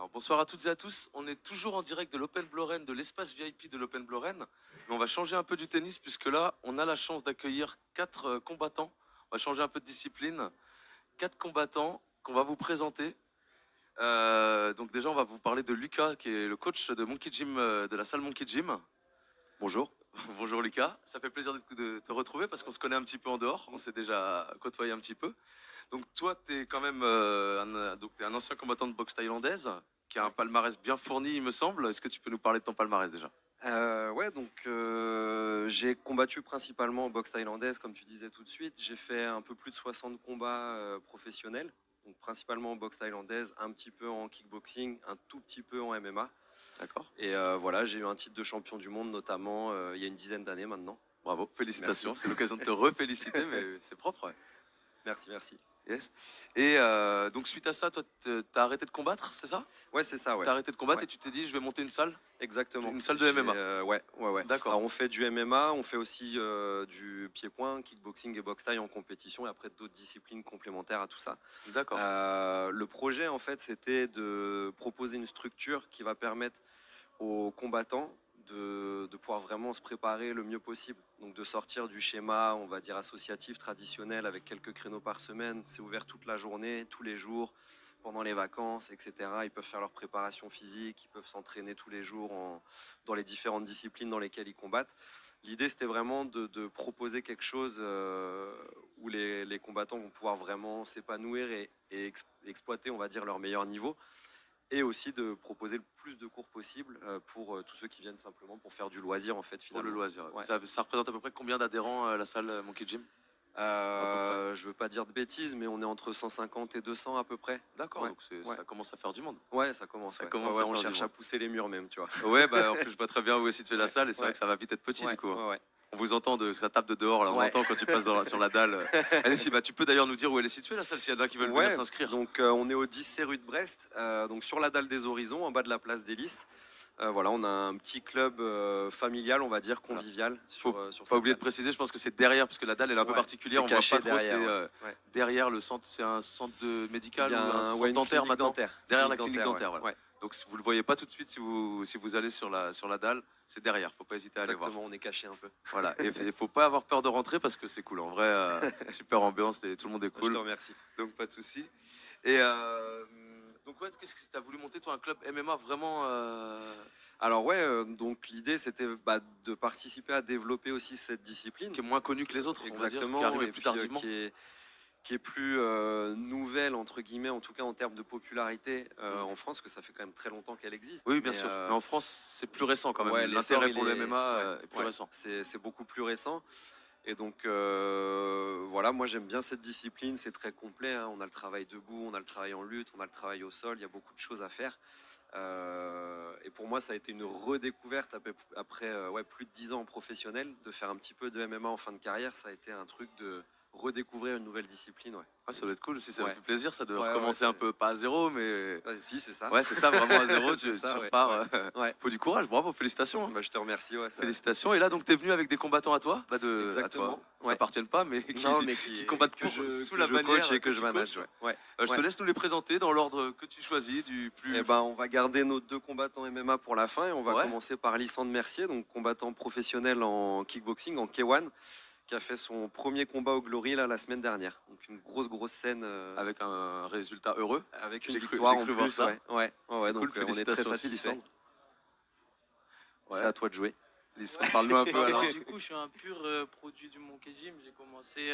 Alors, bonsoir à toutes et à tous. On est toujours en direct de l'Open Bloren, de l'espace VIP de l'Open Bloren. Mais on va changer un peu du tennis puisque là, on a la chance d'accueillir 4 combattants. On va changer un peu de discipline. 4 combattants qu'on va vous présenter. Donc déjà, on va vous parler de Lucas, qui est le coach de Monkey Gym, de la salle Monkey Gym. Bonjour. Bonjour Lucas, ça fait plaisir de te retrouver parce qu'on se connaît un petit peu en dehors, on s'est déjà côtoyé un petit peu. Donc toi, tu es quand même t'es un ancien combattant de boxe thaïlandaise qui a un palmarès bien fourni, il me semble. Est-ce que tu peux nous parler de ton palmarès déjà? J'ai combattu principalement en boxe thaïlandaise, comme tu disais tout de suite. J'ai fait un peu plus de 60 combats professionnels, donc principalement en boxe thaïlandaise, un petit peu en kickboxing, un tout petit peu en MMA. D'accord. Et voilà, j'ai eu un titre de champion du monde, notamment il y a une dizaine d'années maintenant. Bravo, félicitations. C'est l'occasion de te reféliciter, mais c'est propre. Ouais. Merci, merci. Yes. Et donc suite à ça, toi, t'as arrêté de combattre, c'est ça? Ouais, c'est ça, ouais. T'as arrêté de combattre Ouais. et tu t'es dit, je vais monter une salle? Exactement. Une salle de MMA. Ouais. D'accord. Alors, on fait du MMA, on fait aussi du pied-point, kickboxing et boxe thaï en compétition, et après d'autres disciplines complémentaires à tout ça. D'accord. Le projet, en fait, c'était de proposer une structure qui va permettre aux combattants de pouvoir vraiment se préparer le mieux possible. Donc de sortir du schéma, on va dire, associatif, traditionnel, avec quelques créneaux par semaine. C'est ouvert toute la journée, tous les jours, pendant les vacances, etc. Ils peuvent faire leur préparation physique, ils peuvent s'entraîner tous les jours dans les différentes disciplines dans lesquelles ils combattent. L'idée, c'était vraiment de proposer quelque chose où les combattants vont pouvoir vraiment s'épanouir et exploiter, on va dire, leur meilleur niveau. Et aussi de proposer le plus de cours possible pour tous ceux qui viennent simplement pour faire du loisir, en fait, finalement. Pour le loisir. Ouais. Ça représente à peu près combien d'adhérents, la salle Monkey Gym? Je veux pas dire de bêtises, mais on est entre 150 et 200 à peu près. D'accord, Ouais. donc ça commence à faire du monde. Ouais, ça commence. Ça ouais. commence Ouais, à on faire du cherche à monde. pousser les murs même, tu vois. Ouais, bah en plus je vois très bien où est située la salle et c'est Ouais. vrai que ça va vite être petit Ouais, du coup. ouais. On vous entend de ça tape de dehors là, on Ouais. entend quand tu passes sur la dalle. Allez, si bah tu peux d'ailleurs nous dire où elle est située la salle s'il y en a qui veulent venir s'inscrire. Donc on est au 10C rue de Brest, donc sur la dalle des Horizons, en bas de la place des Lys. Voilà, on a un petit club familial, on va dire, convivial. Faut sur pas oublier de préciser, je pense que c'est derrière parce que la dalle elle est un peu particulière, on voit pas trop, c'est derrière le centre, c'est un centre médical ou un centre dentaire maintenant. Derrière la clinique dentaire, voilà. Ouais. Donc vous le voyez pas tout de suite si vous allez sur la dalle, c'est derrière, faut pas hésiter à aller voir. Exactement, on est caché un peu. Voilà, et il faut pas avoir peur de rentrer parce que c'est cool. En vrai, super ambiance et tout le monde est cool. Je te remercie. Donc pas de souci. Et donc ouais, qu'est-ce que tu as voulu monter toi un club MMA vraiment Alors ouais, donc l'idée c'était de participer à développer aussi cette discipline. Qui est moins connue que les autres, exactement, on va dire, qui arrive plus tardivement. Qui est plus nouvelle, entre guillemets, en tout cas en termes de popularité en France, que ça fait quand même très longtemps qu'elle existe. Oui, bien sûr. Mais en France, c'est plus récent quand même. Ouais, l'intérêt pour le MMA est plus récent. C'est beaucoup plus récent. Et donc, voilà, moi j'aime bien cette discipline, c'est très complet. Hein. On a le travail debout, on a le travail en lutte, on a le travail au sol, il y a beaucoup de choses à faire. Et pour moi, ça a été une redécouverte après plus de 10 ans en professionnel, de faire un petit peu de MMA en fin de carrière. Ça a été un truc de redécouvrir une nouvelle discipline. Ouais. Ah, ça doit être cool aussi, ça fait plaisir, ça doit recommencer un peu, pas à zéro, mais. Si, c'est ça. Ouais, c'est ça, vraiment à zéro, tu repars. Faut du courage, bravo, félicitations. Bah, je te remercie. Félicitations. Et là, donc, tu es venu avec des combattants à toi, exactement. À toi, qui n'appartiennent pas, mais qui combattent sous la bannière coach et que je manage. Je te laisse nous les présenter dans l'ordre que tu choisis, du plus. Eh ben, on va garder nos 2 combattants MMA pour la fin et on va commencer par Lysandre Mercier, donc combattant professionnel en kickboxing, en K1, qui a fait son premier combat au Glory là, la semaine dernière. Donc une grosse scène. Avec un résultat heureux. Avec une victoire en plus. Ouais, donc cool, on est très satisfait. C'est à toi de jouer. Parle-nous un peu alors. Du coup, je suis un pur produit du Monkey Gym. J'ai commencé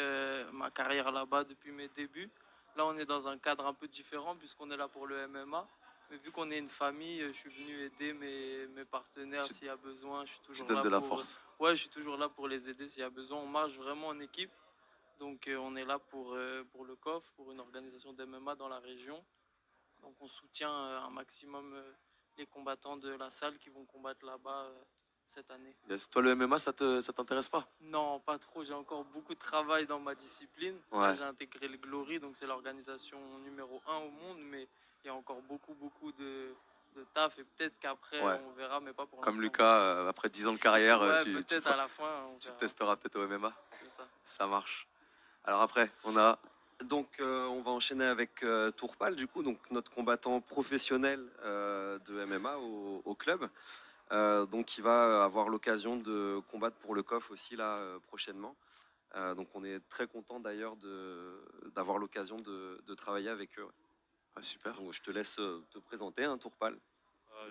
ma carrière là-bas depuis mes débuts. Là, on est dans un cadre un peu différent puisqu'on est là pour le MMA. Mais vu qu'on est une famille, je suis venu aider mes partenaires s'il y a besoin. Je suis toujours là de la force. Ouais, je suis toujours là pour les aider s'il y a besoin. On marche vraiment en équipe. Donc, on est là pour le COF, pour une organisation d'MMA dans la région. Donc, on soutient un maximum les combattants de la salle qui vont combattre là-bas cette année. Yes. Toi, le MMA, ça t'intéresse pas? Non, pas trop. J'ai encore beaucoup de travail dans ma discipline. Là, j'ai intégré le Glory, donc c'est l'organisation numéro 1 au monde, mais il y a encore beaucoup de taf et peut-être qu'après on verra, mais pas pour l'instant. Comme Lucas, après 10 ans de carrière, peut-être à la fin. Tu testeras peut-être au MMA. C'est ça. Ça marche. Alors après, on a Donc on va enchaîner avec Tourpal, du coup, donc notre combattant professionnel de MMA au club. Donc il va avoir l'occasion de combattre pour le COF aussi là prochainement. Donc on est très content d'ailleurs d'avoir l'occasion de travailler avec eux. Ouais. Ah, super. Donc je te laisse te présenter, hein, Tourpal.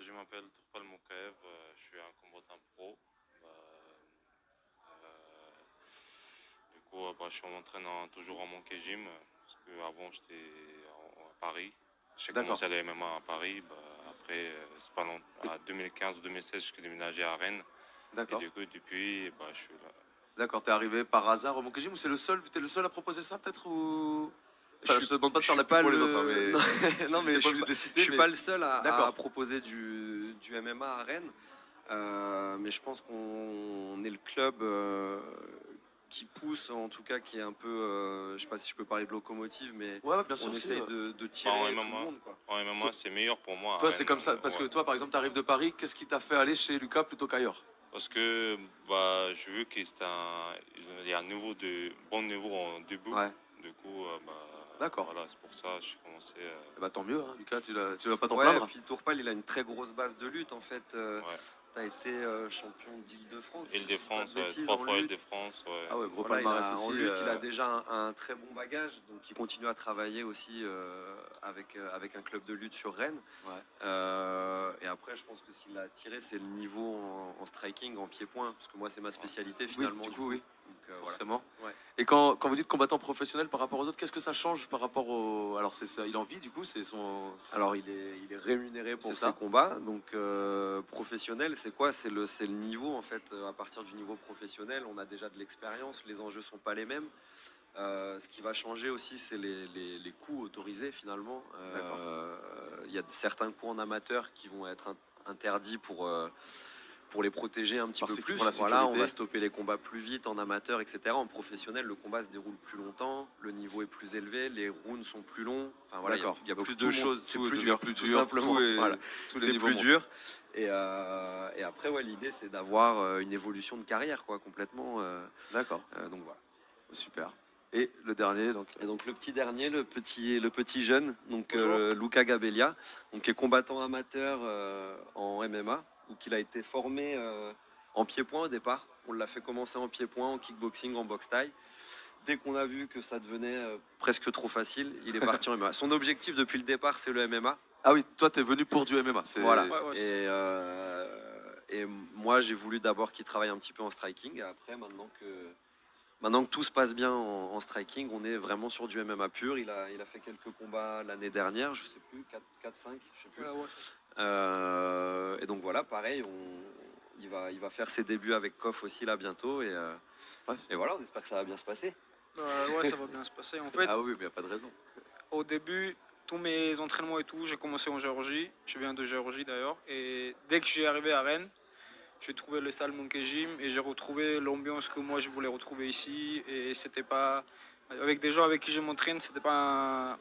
Je m'appelle Tourpal Mokaev, je suis un combattant pro. Du coup, je suis en entraînant toujours en Monkey Gym, parce qu'avant j'étais à Paris. J'ai commencé à la MMA à Paris. Après, c'est pas long, à 2015 ou 2016, je suis déménagé à Rennes. D'accord. Et du coup, depuis, je suis là. D'accord, t'es arrivé par hasard au Monkey Gym ou c'est le seul, t'es le seul à proposer ça peut-être ou... Enfin, je te demande pas de faire la pub pour les autres, hein, mais non, mais je suis pas le seul à proposer du MMA à Rennes. Mais je pense qu'on est le club qui pousse, en tout cas, qui est un peu, je sais pas si je peux parler de locomotive, mais ouais, bien sûr, on essaye de tirer tout le monde. Quoi. En MMA, c'est meilleur pour moi. Toi, c'est comme ça, parce que toi, par exemple, tu arrives de Paris, qu'est-ce qui t'a fait aller chez Lucas plutôt qu'ailleurs? Parce que je veux qu'il y a un bon niveau en debout. Ouais. Du coup, d'accord. Voilà, c'est pour ça que j'ai commencé. Tant mieux, hein, Lucas, tu vas pas t'en ouais, plaindre. Et puis Tourpal, il a une très grosse base de lutte en fait. Tu as été champion d'Île-de-France. Île-de-France, 3 fois Île-de-France. Ouais. Ah ouais, gros voilà, palmarès aussi. En lutte, il a déjà un très bon bagage, donc il continue à travailler aussi avec un club de lutte sur Rennes. Ouais. Et après, je pense que ce qui l'a attiré, c'est le niveau en striking, en pied-point, parce que moi, c'est ma spécialité finalement. Oui, du coup, oui. Donc, forcément. Voilà. Ouais. Et quand vous dites combattant professionnel par rapport aux autres, qu'est-ce que ça change par rapport au... Alors, c'est ça, il en vit du coup, c'est son... Alors, il est rémunéré pour ses combats. Donc, professionnel, c'est quoi? C'est le niveau, en fait. À partir du niveau professionnel, on a déjà de l'expérience. Les enjeux sont pas les mêmes. Ce qui va changer aussi, c'est les coups autorisés, finalement. Il y a certains coups en amateur qui vont être interdits pour les protéger un petit peu plus. Voilà, on va stopper les combats plus vite en amateur, etc. En professionnel, le combat se déroule plus longtemps, le niveau est plus élevé, les rounds sont plus longs. Enfin voilà, il y a plus de choses. C'est plus dur, tout simplement. Voilà. C'est plus dur. Et après, ouais, l'idée, c'est d'avoir une évolution de carrière, quoi, complètement. D'accord. Donc voilà. Super. Et le dernier, donc. Et donc le petit dernier, le petit jeune, donc Luca Gabellia, donc qui est combattant amateur en MMA. Donc il a été formé en pied-point au départ. On l'a fait commencer en pied-point, en kickboxing, en boxe-taille. Dès qu'on a vu que ça devenait presque trop facile, il est parti en MMA. Son objectif depuis le départ, c'est le MMA. Ah oui, toi, tu es venu pour du MMA. Voilà. Et moi, j'ai voulu d'abord qu'il travaille un petit peu en striking. Et après, maintenant que tout se passe bien en striking, on est vraiment sur du MMA pur. Il a fait quelques combats l'année dernière, je sais plus, 4-5, je sais plus. Et donc voilà, pareil, il va faire ses débuts avec Koff aussi là bientôt. Et voilà, on espère que ça va bien se passer. Ouais, ça va bien se passer. En fait, ah oui, mais il n'y a pas de raison. Au début, tous mes entraînements et tout, j'ai commencé en Géorgie. Je viens de Géorgie d'ailleurs. Et dès que je suis arrivé à Rennes, j'ai trouvé le salle Monkey Gym et j'ai retrouvé l'ambiance que moi je voulais retrouver ici. Et c'était pas avec des gens avec qui je m'entraîne, c'était pas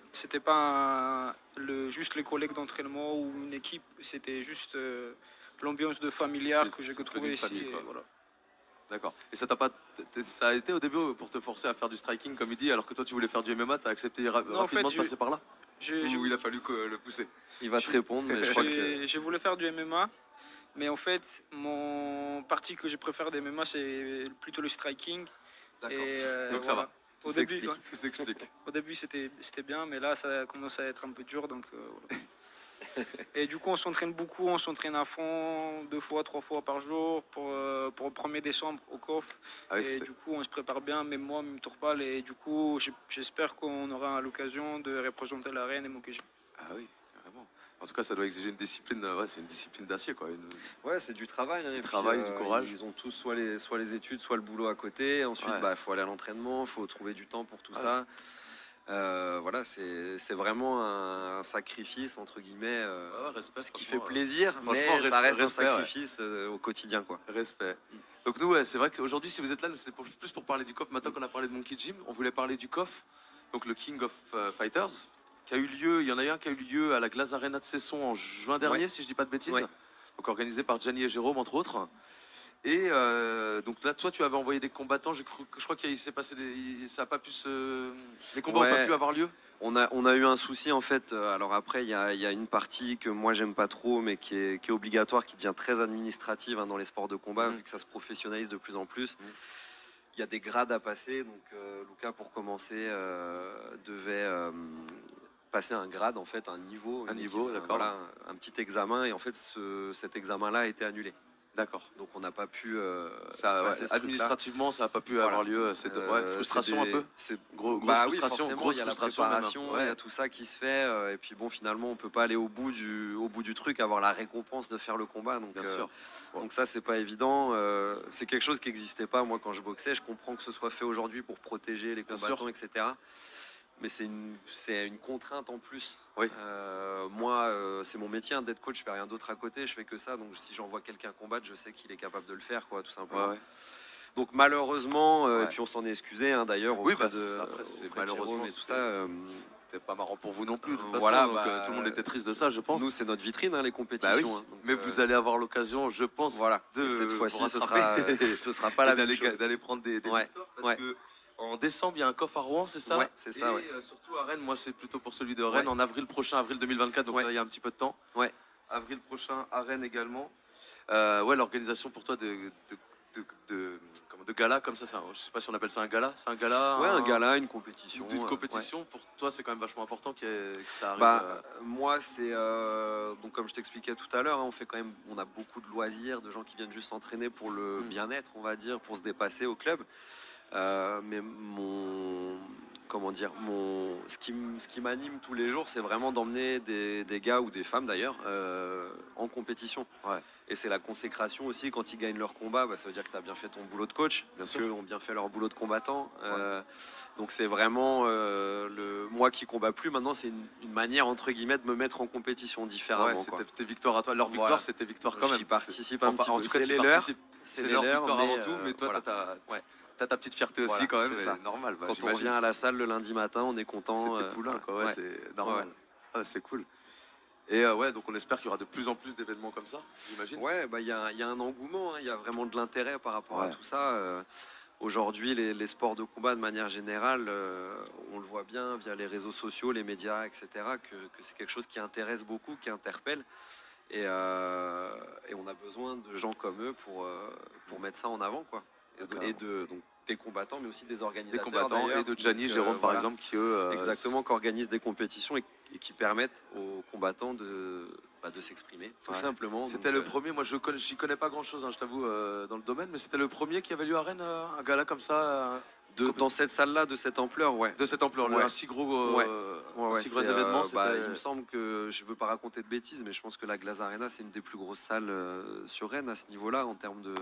juste les collègues d'entraînement ou une équipe, c'était juste l'ambiance de familiar que j'ai trouvé ici. Famille, voilà. D'accord. Et ça a été au début pour te forcer à faire du striking comme il dit, alors que toi tu voulais faire du MMA, t'as accepté rapidement en fait, de passer par là? Ou il a fallu le pousser? Il va te répondre, mais je crois que... Je voulais faire du MMA. Mais en fait, mon parti que je préfère des MMA, c'est plutôt le striking. D'accord. Donc ça va. Tout s'explique. Au début, c'était bien, mais là, ça commence à être un peu dur. Donc, voilà. Et du coup, on s'entraîne beaucoup, on s'entraîne à fond, 2 fois, 3 fois par jour pour le 1er décembre au COF. Et du coup, on se prépare bien, même moi, même Tourpal. Et du coup, j'espère qu'on aura l'occasion de représenter la Rennes et Monkey Gym. Ah oui. En tout cas, ça doit exiger une discipline, c'est une discipline d'acier, quoi. Ouais, c'est du travail. Du travail, du courage. Ils ont tous soit les études, soit le boulot à côté. Ensuite, faut aller à l'entraînement, il faut trouver du temps pour tout ça. Voilà, c'est vraiment un sacrifice, entre guillemets, respect, ce qui fait plaisir, mais ça reste un sacrifice au quotidien, quoi. Respect. Donc nous, c'est vrai qu'aujourd'hui, si vous êtes là, c'est plus pour parler du COF. Maintenant qu'on a parlé de Monkey Gym, on voulait parler du COF, donc le King of Fighters, qui a eu lieu, il y en a un qui a eu lieu à la Glace Arena de Cesson en juin dernier, si je dis pas de bêtises, donc organisé par Gianni et Jérôme, entre autres. Et donc là, toi, tu avais envoyé des combattants. Je crois qu'il s'est passé ça a pas pu les combats n'ont pas pu avoir lieu. On a eu un souci en fait. Alors après, il y a une partie que moi j'aime pas trop, mais qui est obligatoire, qui devient très administrative dans les sports de combat, vu que ça se professionnalise de plus en plus. Il y a des grades à passer. Donc Lucas, pour commencer, devait passer un grade, en fait, un niveau, d'accord. Voilà, un petit examen. Et en fait, cet examen-là a été annulé. D'accord. Donc on n'a pas pu administrativement, ça n'a pas pu avoir lieu. C'est frustration un peu. C'est grosse oui, frustration, il y a la préparation, il y a tout ça qui se fait. Et puis bon, finalement, on peut pas aller au bout du truc, avoir la récompense de faire le combat. Donc, Bien sûr. Donc ça, c'est pas évident. C'est quelque chose qui n'existait pas moi quand je boxais. Je comprends que ce soit fait aujourd'hui pour protéger les combattants, etc. Mais c'est une contrainte en plus. Oui. Moi, c'est mon métier d'être coach, je fais rien d'autre à côté, je fais que ça. Donc si j'envoie quelqu'un combattre, je sais qu'il est capable de le faire, quoi, tout simplement. Ouais. Donc malheureusement, et puis on s'en est excusé d'ailleurs. Oui, après c'est malheureusement et tout ça. C'était pas marrant pour vous non plus. De toute façon, voilà, donc, tout le monde était triste de ça, je pense. Nous, c'est notre vitrine, les compétitions. Donc, mais vous allez avoir l'occasion, je pense. Voilà. De cette fois-ci, ce sera pas la même chose. D'aller prendre des victoires, parce que en décembre, il y a un coff à Rouen, c'est ça? Ouais, c'est ça. Et surtout à Rennes, moi c'est plutôt pour celui de Rennes, en avril prochain, avril 2024, donc là il y a un petit peu de temps. Ouais. Avril prochain à Rennes également. L'organisation pour toi de gala comme ça, je sais pas si on appelle ça un gala. C'est un gala. Ouais, un gala, une compétition. Une compétition, pour toi c'est quand même vachement important que ça arrive. Moi, c'est donc comme je t'expliquais tout à l'heure, on a beaucoup de loisirs, de gens qui viennent juste s'entraîner pour le bien-être, on va dire, pour se dépasser au club. Mais ce qui m'anime tous les jours, c'est vraiment d'emmener des gars ou des femmes d'ailleurs en compétition. Ouais. Et c'est la consécration aussi quand ils gagnent leur combat. Ça veut dire que tu as bien fait ton boulot de coach, qu'eux ont bien fait leur boulot de combattant. Donc c'est vraiment moi qui combats plus maintenant, c'est une manière entre guillemets de me mettre en compétition différemment. C'était tes victoires à toi. Leur victoire, c'était victoire quand même. J'y participe un petit peu. En tout cas, c'est leur victoire avant tout, mais toi, t'as ta petite fierté aussi quand même, c'est normal. Quand on revient à la salle le lundi matin, on est content. C'était poulain, quoi. C'est normal. C'est cool. Et donc on espère qu'il y aura de plus en plus d'événements comme ça, j'imagine. Ouais, il y a un engouement, il y a vraiment de l'intérêt par rapport à tout ça. Aujourd'hui, les sports de combat de manière générale, on le voit bien via les réseaux sociaux, les médias, etc., que c'est quelque chose qui intéresse beaucoup, qui interpelle. Et on a besoin de gens comme eux pour mettre ça en avant, quoi. Donc des combattants, mais aussi des organisateurs. Des combattants et de Gianni, Jérôme par exemple, qui eux... Exactement, qui organisent des compétitions et qui permettent aux combattants de s'exprimer, tout simplement. C'était le premier, moi je n'y connais pas grand chose, je t'avoue, dans le domaine, mais c'était le premier qui avait lieu à Rennes, un gala comme ça dans cette salle-là, de cette ampleur, ouais. De cette ampleur, un si gros, gros événement. Il me semble que, je ne veux pas raconter de bêtises, mais je pense que la Glace Arena, c'est une des plus grosses salles sur Rennes à ce niveau-là, en termes de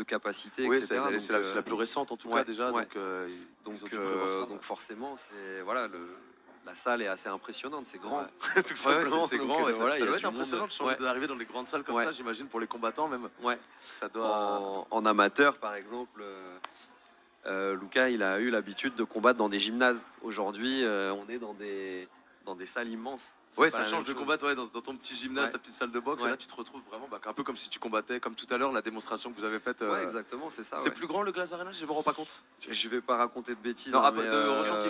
capacité, etc. C'est la plus récente en tout cas déjà. Donc forcément, la salle est assez impressionnante, c'est grand. Tout simplement, c'est grand. Ça doit être impressionnant d'arriver dans des grandes salles comme ça, j'imagine, pour les combattants même. Ça doit... En amateur, par exemple... Lucas, il a eu l'habitude de combattre dans des gymnases. Aujourd'hui, on est dans des salles immenses. Ça change de combattre dans ton petit gymnase, ta petite salle de boxe. Et là, tu te retrouves vraiment un peu comme si tu combattais, comme tout à l'heure, la démonstration que vous avez faite. Exactement, c'est ça. C'est plus grand le Glace Arena, je ne me rends pas compte. Je vais pas raconter de bêtises. Non, de ressenti.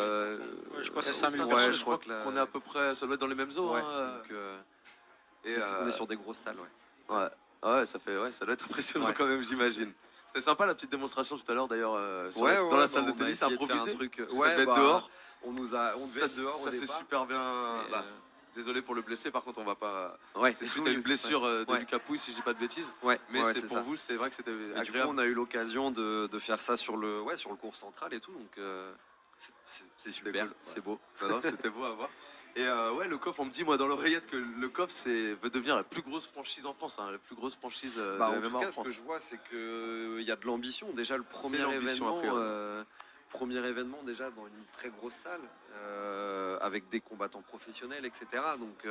Je crois que c'est 5000 personnes. Je crois qu'on est à peu près, ça doit être dans les mêmes eaux. On est sur des grosses salles. Ça doit être impressionnant quand même, j'imagine. C'était sympa la petite démonstration tout à l'heure d'ailleurs dans la salle de tennis, improvisé. Dehors. On devait être dehors. Ça c'est super bien. Désolé pour le blessé, par contre on va pas. C'est suite à une blessure de Lucas Pouille si je dis pas de bêtises. Mais c'est pour vous, c'est vrai que c'était agréable. Du coup, on a eu l'occasion de faire ça sur le cours central et tout, donc c'est super, c'est beau. Non, c'était beau à voir. Et le COF, on me dit moi dans l'oreillette que le COF veut devenir la plus grosse franchise en France, la plus grosse franchise de MMA en France. En tout cas, ce que je vois, c'est qu'il y a de l'ambition. Déjà, le premier événement déjà dans une très grosse salle, avec des combattants professionnels, etc. Donc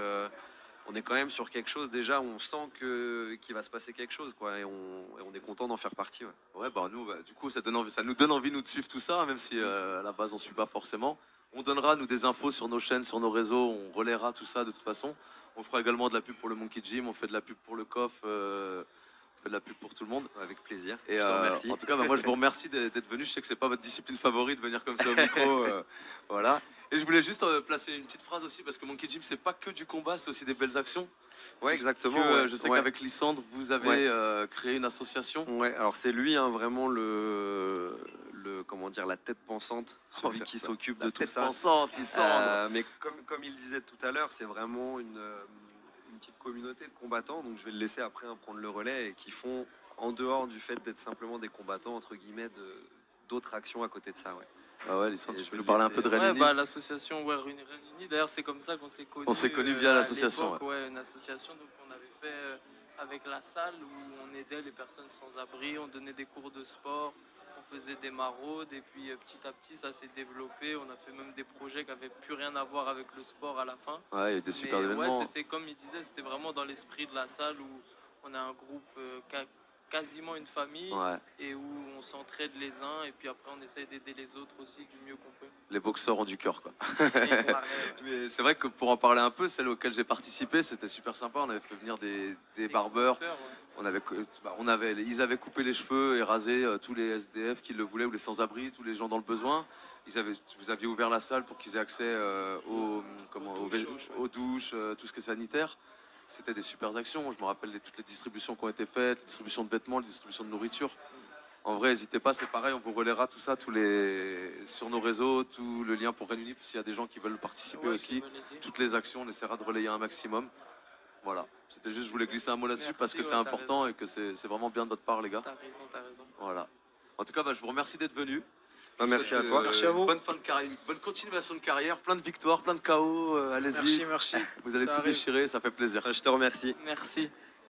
on est quand même sur quelque chose déjà où on sent qu'il va se passer quelque chose, quoi, et on est content d'en faire partie. Nous, du coup, ça nous donne envie nous de suivre tout ça, même si à la base on suit pas forcément. On donnera nous des infos sur nos chaînes, sur nos réseaux, on relaiera tout ça de toute façon. On fera également de la pub pour le Monkey Gym, on fait de la pub pour le COF. On fait de la pub pour tout le monde. Avec plaisir. Et Je te remercie. en tout cas, moi je vous remercie d'être venu. Je sais que c'est pas votre discipline favorite de venir comme ça au micro. Voilà. Et je voulais juste placer une petite phrase aussi parce que Monkey Gym c'est pas que du combat, c'est aussi des belles actions. Ouais, exactement. Je sais qu'avec Lysandre, vous avez créé une association. Ouais, alors c'est lui hein, vraiment comment dire, la tête pensante, celui qui s'occupe de tout ça. Pensante, Lysandre. Mais comme il disait tout à l'heure, c'est vraiment une petite communauté de combattants. Donc je vais le laisser après prendre le relais et qui font, en dehors du fait d'être simplement des combattants, entre guillemets, d'autres actions à côté de ça. Ouais. Ah ouais, Lysandre, Et tu je peux vais nous parler un laisser, peu de Rennes Ouais, l'association Rennes-Unis, d'ailleurs c'est comme ça qu'on s'est connus. On s'est connus via à l'association. l'époque, une association donc on avait fait avec la salle où on aidait les personnes sans abri, on donnait des cours de sport, on faisait des maraudes et puis petit à petit ça s'est développé. On a fait même des projets qui n'avaient plus rien à voir avec le sport à la fin. Ouais, il y a des super Mais événements. c'était comme il disait, c'était vraiment dans l'esprit de la salle où on a un groupe quasiment une famille et où on s'entraide les uns et puis après on essaye d'aider les autres aussi du mieux qu'on peut. Les boxeurs ont du cœur quoi. Ouais. Mais c'est vrai que pour en parler un peu, celle auquel j'ai participé, c'était super sympa. On avait fait venir des barbeurs. Ils avaient coupé les cheveux et rasé tous les SDF qui le voulaient ou les sans-abri, tous les gens dans le besoin. Vous aviez ouvert la salle pour qu'ils aient accès aux douches, tout ce qui est sanitaire. C'était des super actions. Je me rappelle toutes les distributions qui ont été faites, les distributions de vêtements, les distributions de nourriture. En vrai, n'hésitez pas, c'est pareil, on vous relaiera tout ça sur nos réseaux, tout le lien pour Rennes Unis, s'il y a des gens qui veulent participer aussi. Toutes les actions, on essaiera de relayer un maximum. Voilà, c'était juste, je voulais glisser un mot là-dessus parce que c'est important et que c'est vraiment bien de votre part, les gars. T'as raison. Voilà. En tout cas, je vous remercie d'être venu. Merci à toi. Merci à vous. Bonne fin de carrière, bonne continuation de carrière, plein de victoires, plein de KO. Allez-y. Merci. Vous allez Ça tout arrive. déchirer, ça fait plaisir. Je te remercie. Merci.